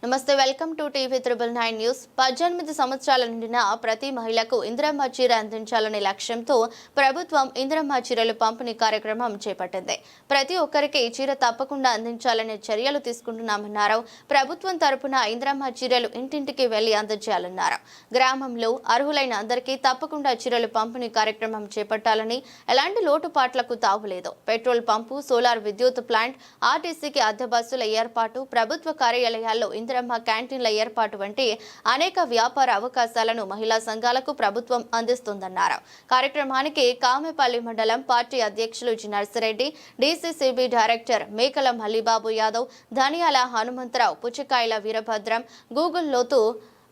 నమస్తే welcome to TV 999 news 18 సంవత్సరాల నిండిన ప్రతి మహిళకు ఇందిరమ్మ చీర అందించాలనే లక్ష్యంతో ప్రభుత్వం ఇందిరమ్మ చీరలు పంపిణీ కార్యక్రమం చేపట్టింది. ప్రతి ఒక్కరికి చీర తప్పకుండా అందించాలనే చర్యలు తీసుకుంటున్నామన్నారు. ప్రభుత్వం తరపున ఇందిరమ్మ చీరలు ఇంటింటికి వెళ్లి అందజేయాలన్నారు. గ్రామంలో అర్హులైన అందరికీ తప్పకుండా చీరలు పంపిణీ కార్యక్రమం చేపట్టాలని, ఎలాంటి లోటుపాట్లకు తావులేదు. పెట్రోల్ పంపు, సోలార్ విద్యుత్ ప్లాంట్, ఆర్టీసీకి అద్దె బస్సుల ఏర్పాటు, ప్రభుత్వ కార్యాలయాల్లో ఇందిరమ్మ క్యాంటీన్ల ఏర్పాటు వంటి అనేక వ్యాపార అవకాశాలను మహిళా సంఘాలకు ప్రభుత్వం అందిస్తుందన్నారు. కార్యక్రమానికి కామెపల్లి మండలం పార్టీ అధ్యక్షులు జి నర్సిరెడ్డి, డీసీసీబీ డైరెక్టర్ మేకల మల్లిబాబు యాదవ్, ధనియాల హనుమంతరావు, పుచ్చకాయల వీరభద్రం, గూగుల్ లోతు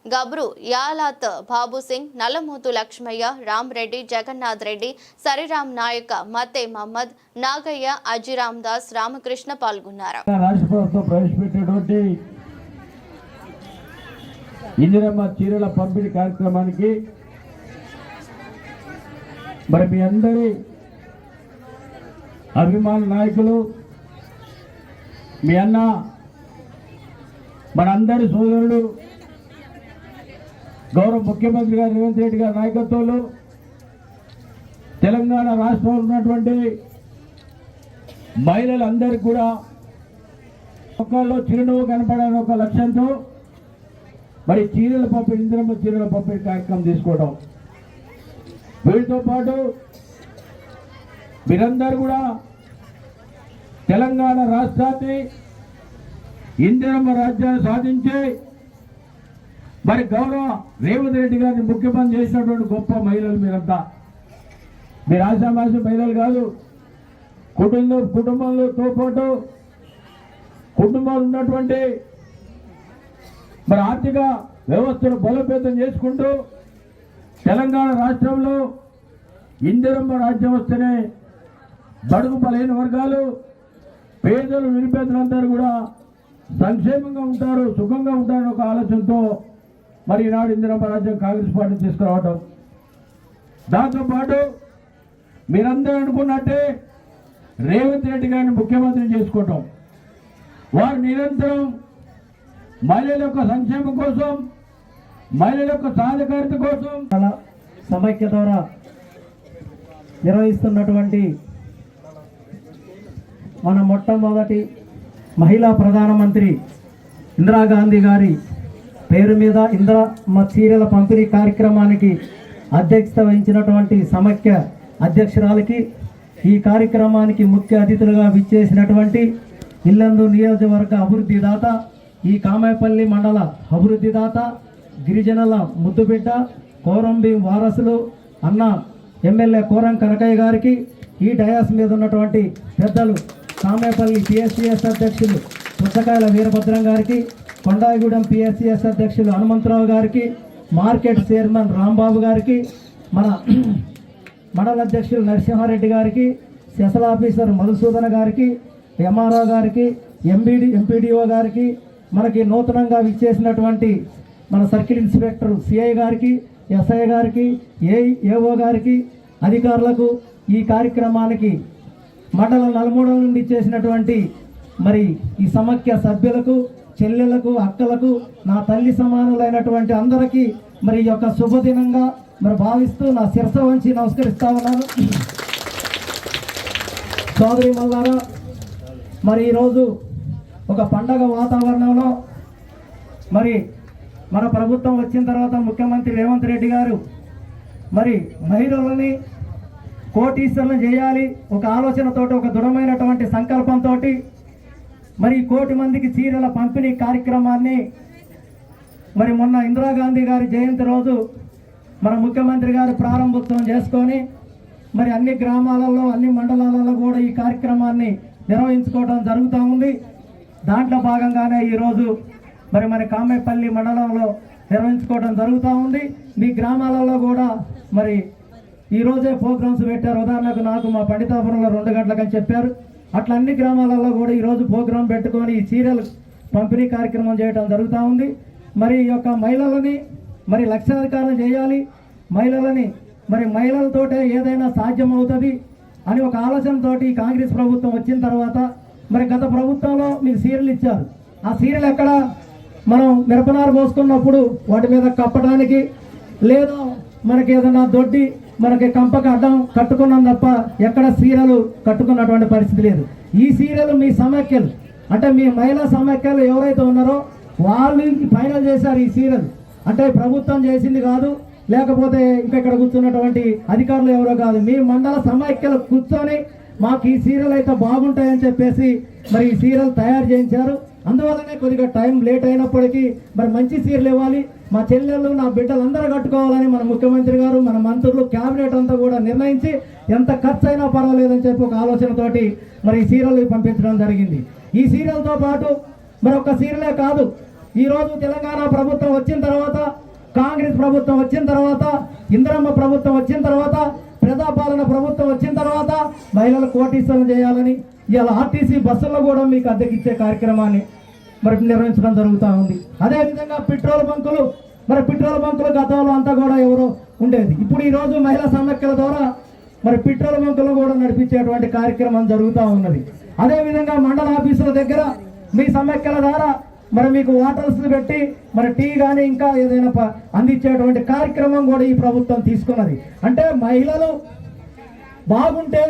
గబ్రు, యాలాత్ బాబు సింగ్, నల్లమూతు లక్ష్మయ్య, రామ్రెడ్డి, జగన్నాథ్ రెడ్డి, సరిరామ్ నాయక్, మతే మహమ్మద్, నాగయ్య, అజిరామ్ దాస్, రామకృష్ణ పాల్గొన్నారు. ఇందిరమ్మ చీరల పంపిణీ కార్యక్రమానికి మరి మీ అందరి అభిమాన నాయకులు, మీ అన్న, మనందరి సోదరుడు, గౌరవ ముఖ్యమంత్రి గారు రేవంత్ రెడ్డి గారి నాయకత్వంలో తెలంగాణ రాష్ట్రంలో ఉన్నటువంటి మహిళలందరికీ కూడా ఒక్కళ్ళు చిరునవ్వు కనపడాలని ఒక లక్ష్యంతో మరి చీరల పంపిణీ, ఇందిరమ్మ చీరల పంపిణీ కార్యక్రమం తీసుకోవడం. వీటితో పాటు మీరందరూ కూడా తెలంగాణ రాష్ట్రాన్ని, ఇందిరమ్మ రాజ్యాన్ని సాధించి మరి గౌరవ రేవంత్ రెడ్డి గారిని ముఖ్యమంత్రి చేసినటువంటి గొప్ప మహిళలు మీరంతా. మీరు ఆశామాషి మహిళలు కాదు. కుటుంబంతో పాటు కుటుంబాలు ఉన్నటువంటి మరి ఆర్థిక వ్యవస్థను బలోపేతం చేసుకుంటూ తెలంగాణ రాష్ట్రంలో ఇందిరమ్మ రాజ్యం వస్తేనే బడుగు బలైన వర్గాలు, పేదలు, నిరుపేదలందరూ కూడా సంక్షేమంగా ఉంటారు, సుఖంగా ఉంటారని ఒక ఆలోచనతో మరి ఈనాడు ఇందిరమ్మ రాజ్యం కాంగ్రెస్ పార్టీ తీసుకురావడం. దాంతోపాటు మీరందరూ అనుకున్నట్టే రేవంత్ రెడ్డి గారిని ముఖ్యమంత్రి చేసుకోవటం. వారు నిరంతరం మహిళల యొక్క సంక్షేమం కోసం, మహిళల యొక్క సాధికారత కోసం సమైక్య ద్వారా నిర్వహిస్తున్నటువంటి మన మొట్టమొదటి మహిళా ప్రధానమంత్రి ఇందిరాగాంధీ గారి పేరు మీద ఇందిరమ్మ చీరల పంపిణీ కార్యక్రమానికి అధ్యక్షత వహించినటువంటి సమైక్య అధ్యక్షురాలకి, ఈ కార్యక్రమానికి ముఖ్య అతిథులుగా విచ్చేసినటువంటి ఇల్లందు నియోజకవర్గ అభివృద్ధి దాత, ఈ కామేపల్లి మండల అభివృద్ధి దాత, గిరిజనుల ముద్దుబిడ్డ, కోరంబి వారసులు అన్న ఎమ్మెల్యే కోరం కనకయ్య గారికి, ఈ డయాస్ మీద ఉన్నటువంటి పెద్దలు కామేపల్లి పిఎస్సిఎస్ అధ్యక్షులు పుచ్చకాయల వీరభద్రం గారికి, కొండాయిగూడెం పిఎస్సిఎస్ అధ్యక్షులు హనుమంతరావు గారికి, మార్కెట్ చైర్మన్ రాంబాబు గారికి, మన మండల అధ్యక్షులు నరసింహారెడ్డి గారికి, సెసల్ ఆఫీసర్ మధుసూదన గారికి, ఎంఆర్ఓ గారికి, ఎంపీడీఓ గారికి, మనకి నూతనంగా విచ్చేసినటువంటి మన సర్కిల్ ఇన్స్పెక్టర్ సిఐ గారికి, ఎస్ఐ గారికి, ఏఓ గారికి, అధికారులకు, ఈ కార్యక్రమానికి మండల నలుమూడల నుండి ఇచ్చేసినటువంటి మరి ఈ సమైక్య సభ్యులకు, చెల్లెలకు, అక్కలకు, నా తల్లి సమానులైనటువంటి అందరికీ మరి ఈ యొక్క శుభదినంగా మరి భావిస్తూ నా శిరస వంచి నమస్కరిస్తా ఉన్నాను. సోదరి మల్లారా, మరి ఈరోజు ఒక పండగ వాతావరణంలో మరి మన ప్రభుత్వం వచ్చిన తర్వాత ముఖ్యమంత్రి రేవంత్ రెడ్డి గారు మరి మహిళలని కోటీశ్వరులను చేయాలి ఒక ఆలోచనతోటి, ఒక దృఢమైనటువంటి సంకల్పంతో మరి 1 కోటి మందికి చీరల పంపిణీ కార్యక్రమాన్ని మరి మొన్న ఇందిరాగాంధీ గారి జయంతి రోజు మన ముఖ్యమంత్రి గారు ప్రారంభోత్సవం చేసుకొని మరి అన్ని గ్రామాలలో, అన్ని మండలాలలో కూడా ఈ కార్యక్రమాన్ని నిర్వహించుకోవడం జరుగుతూ ఉంది. దాంట్లో భాగంగానే ఈరోజు మరి మన కామేపల్లి మండలంలో నిర్వహించుకోవడం జరుగుతూ ఉంది. మీ గ్రామాలలో కూడా మరి ఈరోజే ప్రోగ్రామ్స్ పెట్టారు. ఉదాహరణకు నాకు మా పండితాపురంలో 2 గంటలకని చెప్పారు. అట్లా అన్ని గ్రామాలలో కూడా ఈరోజు ప్రోగ్రాం పెట్టుకొని ఈ చీరలు పంపిణీ కార్యక్రమం చేయడం జరుగుతూ ఉంది. మరి ఈ యొక్క మహిళలని మరి లక్షాధికారం చేయాలి, మహిళలని మరి మహిళలతోటే ఏదైనా సాధ్యం అవుతుంది అని ఒక ఆలోచనతోటి కాంగ్రెస్ ప్రభుత్వం వచ్చిన తర్వాత మరి గత ప్రభుత్వంలో మీకు సీరియల్ ఇచ్చారు. ఆ సీరియల్ ఎక్కడ మనం మిరపనారు పోసుకున్నప్పుడు వాటి మీద కప్పడానికి లేదా మనకి ఏదైనా దొడ్డి మనకి కంపకి అడ్డం కట్టుకున్నాం తప్ప ఎక్కడ సీరలు కట్టుకున్నటువంటి పరిస్థితి లేదు. ఈ సీరలు మీ సమాఖ్యలు అంటే మీ మహిళా సమాఖ్యలు ఎవరైతే ఉన్నారో వాళ్ళు ఫైనల్ చేశారు ఈ సీరలు. అంటే ప్రభుత్వం చేసింది కాదు, లేకపోతే ఇంకా ఇక్కడ కూర్చున్నటువంటి అధికారులు ఎవరో కాదు, మీ మండల సమాఖ్యలు కూర్చొని మాకు ఈ సీరియల్ అయితే బాగుంటాయని చెప్పేసి మరి ఈ సీరియల్ తయారు చేయించారు. అందువల్లనే కొద్దిగా టైం లేట్ అయినప్పటికీ మరి మంచి సీరియల్ ఇవ్వాలి, మా చెల్లెళ్ళు నా బిడ్డలు అందరూ కట్టుకోవాలని మన ముఖ్యమంత్రి గారు మన మంత్రులు క్యాబినెట్ అంతా కూడా నిర్ణయించి ఎంత ఖర్చు అయినా పర్వాలేదని చెప్పి ఒక ఆలోచనతోటి మరి ఈ సీరియల్ పంపించడం జరిగింది. ఈ సీరియల్తో పాటు మరి ఒక సీరియలే కాదు, ఈరోజు తెలంగాణ ప్రభుత్వం వచ్చిన తర్వాత, కాంగ్రెస్ ప్రభుత్వం వచ్చిన తర్వాత, ఇందిరమ్మ ప్రభుత్వం వచ్చిన తర్వాత, ప్రజాపాలన ప్రభుత్వం వచ్చిన తర్వాత మహిళలు కోటీశ్వరం చేయాలని ఇవాళ ఆర్టీసీ బస్సుల్లో కూడా మీకు అద్దెకిచ్చే కార్యక్రమాన్ని మరి నిర్వహించడం జరుగుతూ ఉంది. అదేవిధంగా పెట్రోల్ బంకులు గతంలో అంతా కూడా ఎవరో ఉండేది, ఇప్పుడు ఈరోజు మహిళా సమాఖ్యల ద్వారా మరి పెట్రోల్ బంకులను కూడా నడిపించేటువంటి కార్యక్రమం జరుగుతూ ఉన్నది. అదేవిధంగా మండల ఆఫీసుల దగ్గర మీ సమాఖ్యల ద్వారా మరి మీకు వాటర్స్ పెట్టి మరి టీ కానీ ఇంకా ఏదైనా అందించేటువంటి కార్యక్రమం కూడా ఈ ప్రభుత్వం తీసుకున్నది. అంటే మహిళలు బాగుంటే,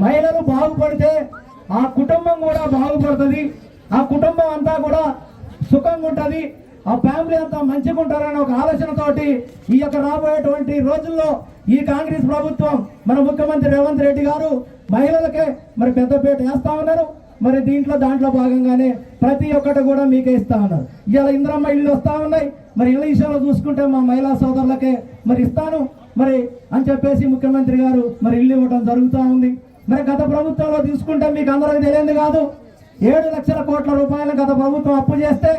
మహిళలు బాగుపడితే ఆ కుటుంబం కూడా బాగుపడుతుంది, ఆ కుటుంబం అంతా కూడా సుఖంగా ఉంటుంది, ఆ ఫ్యామిలీ అంతా మంచిగా ఉంటారనే ఒక ఆలోచనతోటి ఈ యొక్క రాబోయేటువంటి రోజుల్లో ఈ కాంగ్రెస్ ప్రభుత్వం మన ముఖ్యమంత్రి రేవంత్ రెడ్డి గారు మహిళలకే మరి పెద్దపీట వేస్తా ఉన్నారు. మరి దాంట్లో భాగంగానే ప్రతి ఒక్కటి కూడా మీకే ఇస్తా ఉన్నారు. ఇవాళ ఇందిరమ్మ ఇల్లు వస్తూ ఉన్నాయి, మరి ఇళ్ళ విషయంలో చూసుకుంటే మా మహిళా సోదరులకే మరి ఇస్తాను మరి అని చెప్పేసి ముఖ్యమంత్రి గారు మరి ఇల్లు ఇవ్వడం జరుగుతూ ఉంది. మరి గత ప్రభుత్వంలో తీసుకుంటే మీకు అందరికి తెలియదు కాదు, 7 లక్షల కోట్ల రూపాయలు గత ప్రభుత్వం అప్పు చేస్తే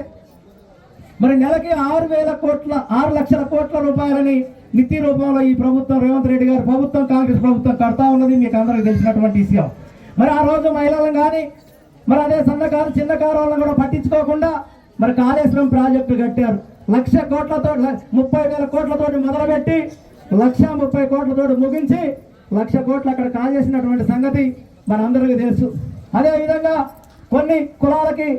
మరి నెలకి 6 లక్షల కోట్ల రూపాయలని మిత్తి రూపంలో ఈ ప్రభుత్వం రేవంత్ రెడ్డి గారు ప్రభుత్వం కాంగ్రెస్ ప్రభుత్వం కడతా ఉన్నది మీకు అందరికి తెలిసినటువంటి విషయం. మరి ఆ రోజు మహిళలను కానీ మరి అదే సన్నకారు చిన్నకారు వాళ్ళని కూడా పట్టించుకోకుండా మరి కాళేశ్వరం ప్రాజెక్టు కట్టారు. 1,00,000 కోట్లతో 30,000 కోట్లతోటి మొదలుపెట్టి 1,30,000 కోట్లతోటి ముగించి 1,00,000 కోట్లు అక్కడ కాజేసినటువంటి సంగతి మనందరికీ తెలుసు. అదేవిధంగా కొన్ని కులాలకి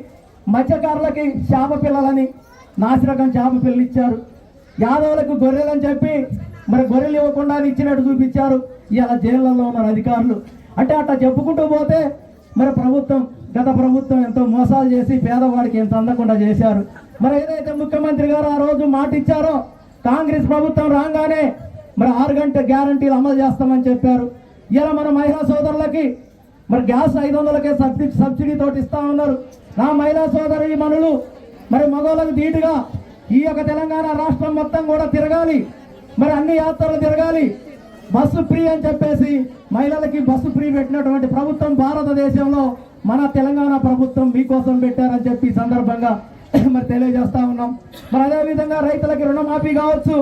మత్స్యకారులకి చేప పిల్లలని నాసిరకం చేప పిల్లలు ఇచ్చారు, యాదవులకు గొర్రెలని చెప్పి మరి గొర్రెలు ఇవ్వకుండా ఇచ్చినట్టు చూపించారు. ఇలా జైళ్ళల్లో ఉన్నారు అధికారులు. అంటే అట్లా చెప్పుకుంటూ పోతే మరి గత ప్రభుత్వం ఎంతో మోసాలు చేసి పేదవాడికి ఎంత అందకుండా చేశారు. మరి ఏదైతే ముఖ్యమంత్రి గారు ఆ రోజు మాట ఇచ్చారో కాంగ్రెస్ ప్రభుత్వం రాగానే మరి 6 గంటల గ్యారంటీలు అమలు చేస్తామని చెప్పారు. ఇలా మన మహిళా సోదరులకి మరి గ్యాస్ 500కే సబ్సిడీ తోటి ఇస్తా ఉన్నారు. నా మహిళా సోదరి మనులు మరి మగవాళ్ళకు ధీటుగా ఈ యొక్క తెలంగాణ రాష్ట్రం మొత్తం కూడా తిరగాలి, మరి అన్ని యాత్రలు తిరగాలి, బస్సు ఫ్రీ అని చెప్పేసి మహిళలకి బస్సు ఫ్రీ పెట్టినటువంటి ప్రభుత్వం భారతదేశంలో మన తెలంగాణ ప్రభుత్వం మీకోసం పెట్టారని చెప్పి సందర్భంగా మరి తెలియజేస్తా ఉన్నాం. మరి అదేవిధంగా రైతులకి రుణమాఫీ కావచ్చు,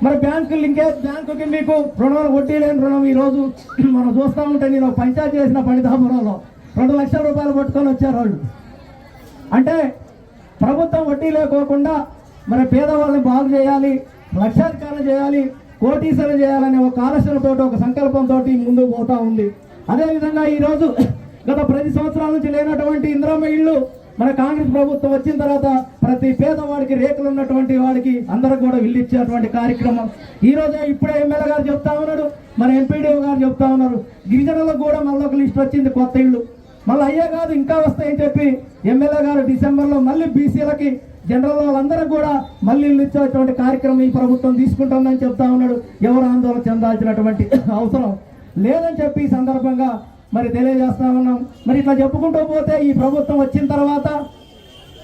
మరి బ్యాంకుకి మీకు రుణాలు వడ్డీ లేని రుణం ఈరోజు మనం చూస్తూ ఉంటే నేను పంచాయతీ చేసిన పణితాపురంలో 2 లక్షల రూపాయలు పట్టుకొని వచ్చారు వాళ్ళు. అంటే ప్రభుత్వం వడ్డీ లేకోకుండా మరి పేదవాళ్ళని బాగు చేయాలి, లక్షాధికారులు చేయాలి, కోటీశ్వరం చేయాలనే ఒక ఆలోచనతో ఒక సంకల్పంతో ముందుకు పోతా ఉంది. అదేవిధంగా ఈరోజు గత 10 సంవత్సరాల నుంచి లేనటువంటి ఇందిరమ్మ ఇళ్ళు మన కాంగ్రెస్ ప్రభుత్వం వచ్చిన తర్వాత ప్రతి పేదవాడికి రేకులు ఉన్నటువంటి వాడికి అందరికి కూడా ఇల్లు ఇచ్చేటువంటి కార్యక్రమం ఈరోజు ఇప్పుడే ఎమ్మెల్యే గారు చెప్తా ఉన్నాడు, మన ఎంపీడీఓ గారు చెప్తా ఉన్నారు, గిరిజనులకు కూడా మళ్ళీ ఒక లిస్ట్ వచ్చింది కొత్త ఇళ్ళు, మళ్ళీ అయ్యే కాదు ఇంకా వస్తాయని చెప్పి ఎమ్మెల్యే గారు డిసెంబర్లో మళ్ళీ బీసీలకి జనరల్ వాళ్ళందరూ కూడా మళ్ళీ ఇల్లు ఇచ్చేటువంటి కార్యక్రమం ఈ ప్రభుత్వం తీసుకుంటుందని చెప్తా ఉన్నాడు. ఎవరు ఆందోళన చెందాల్సినటువంటి అవసరం లేదని చెప్పి ఈ సందర్భంగా మరి తెలియజేస్తా ఉన్నాం. మరి ఇట్లా చెప్పుకుంటూ పోతే ఈ ప్రభుత్వం వచ్చిన తర్వాత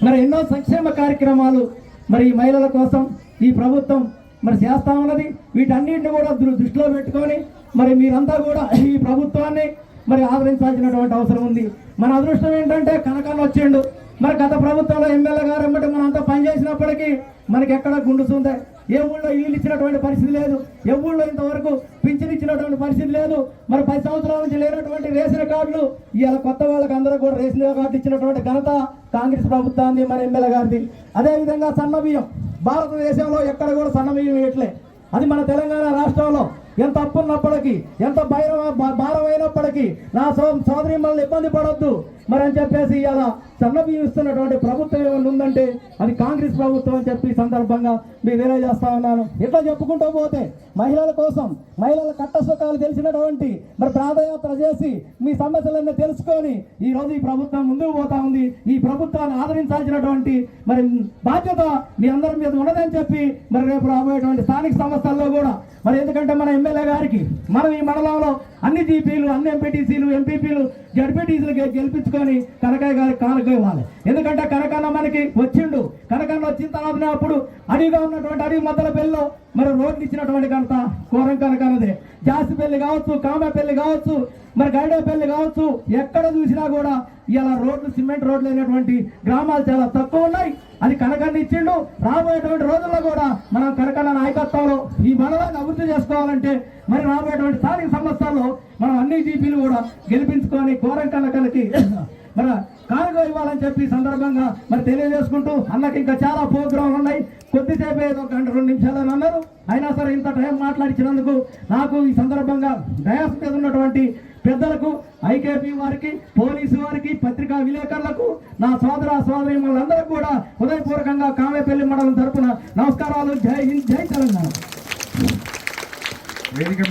మరి ఎన్నో సంక్షేమ కార్యక్రమాలు మరి ఈ మహిళల కోసం ఈ ప్రభుత్వం మరి చేస్తా ఉన్నది. వీటన్నింటిని కూడా దృష్టిలో పెట్టుకొని మరి మీరంతా కూడా ఈ ప్రభుత్వాన్ని మరి ఆదరించాల్సినటువంటి అవసరం ఉంది. మన అదృష్టం ఏంటంటే కనకాన్ని వచ్చిండు. మరి గత ప్రభుత్వంలో ఎమ్మెల్యే గారు ఎమ్మటి మనం అంతా పనిచేసినప్పటికీ మనకి ఎక్కడ గుండుతుందే, ఏ ఊళ్ళో ఇల్లు ఇచ్చినటువంటి పరిస్థితి లేదు, ఏ ఊళ్ళో ఇంతవరకు పింఛన్ ఇచ్చినటువంటి పరిస్థితి లేదు. మరి 10 సంవత్సరాల నుంచి లేనటువంటి రేషన్ కార్డులు ఇవాళ కొత్త వాళ్ళకి అందరూ కూడా రేషన్ కార్డు ఇచ్చినటువంటి ఘనత కాంగ్రెస్ ప్రభుత్వాన్ని మన ఎమ్మెల్యే గారిది. అదేవిధంగా సన్నబియ్యం భారతదేశంలో ఎక్కడ కూడా సన్నబియ్యం ఇవ్వట్లే, అది మన తెలంగాణ రాష్ట్రంలో ఎంత అప్పు ఉన్నప్పటికీ ఎంత భారం అయినప్పటికీ నా సోదరి మనల్ని ఇబ్బంది పడొద్దు, మరి అని చెప్పేసి ఇలా సన్నబియ్యం ఇస్తున్నటువంటి ప్రభుత్వం ఏమైనా ఉందంటే అది కాంగ్రెస్ ప్రభుత్వం అని చెప్పి ఈ సందర్భంగా మీకు తెలియజేస్తా ఉన్నాను. ఇట్లా చెప్పుకుంటూ పోతే మహిళల కోసం మహిళల కట్టసుఖాలు తెలిసినటువంటి మరి పాదయాత్ర చేసి మీ సమస్యలన్నీ తెలుసుకొని ఈ రోజు ఈ ప్రభుత్వం ముందుకు పోతా ఉంది. ఈ ప్రభుత్వాన్ని ఆదరించాల్సినటువంటి మరి బాధ్యత మీ అందరి మీద ఉన్నదని చెప్పి మరి రేపు రాబోయేటువంటి స్థానిక సంస్థల్లో కూడా మరి ఎందుకంటే మన ఎమ్మెల్యే గారికి మనం ఈ మండలంలో అన్ని జీపీలు అన్ని ఎంపీటీసీలు ఎంపీపీలు జడ్పీటీసీలు గెలిపించుకొని కనకయ్య గారికి కానుక ఇవ్వాలి. ఎందుకంటే కనకన్న మనకి వచ్చిండు. కనకన్న వచ్చిన తర్వాత అప్పుడు అడివిగా ఉన్నటువంటి అడవి మధ్యల పెళ్ళిలో మరి రోడ్లు ఇచ్చినటువంటి ఘనత కోరం కనకన్నదే. జాసి పెళ్లి కావచ్చు, కామె పెళ్లి కావచ్చు, మరి గైడే పెళ్లి కావచ్చు, ఎక్కడ చూసినా కూడా ఇలా రోడ్లు సిమెంట్ రోడ్లు అయినటువంటి గ్రామాలు చాలా తక్కువ ఉన్నాయి. అది కనకన్న ఇచ్చిండు. రాబోయేటువంటి రోజుల్లో కూడా మనం కనకన్న నాయకత్వంలో ఈ మండలాన్ని అభివృద్ధి చేసుకోవాలంటే మరి రాబోయేటువంటి స్థానిక సంస్థల్లో మనం అన్ని జీపీలు కూడా గెలిపించుకొని కోరం కనకన్నకి మన కానుక ఇవ్వాలని చెప్పి సందర్భంగా మరి తెలియజేసుకుంటూ అన్నకి ఇంకా చాలా ప్రోగ్రాంలు ఉన్నాయి. కొద్దిసేపు ఏదో గంట 2 నిమిషాలు అని అన్నారు. అయినా సరే ఇంత టైం మాట్లాడించినందుకు నాకు ఈ సందర్భంగా డయాస్ మీద ఉన్నటువంటి పెద్దలకు, ఐకేపీ వారికి, పోలీసు వారికి, పత్రికా విలేకరులకు, నా సోదరీమణులందరికీ కూడా హృదయపూర్వకంగా కామేపల్లి మండలం తరపున నమస్కారాలు. జై హింద్, జై తెలంగాణ.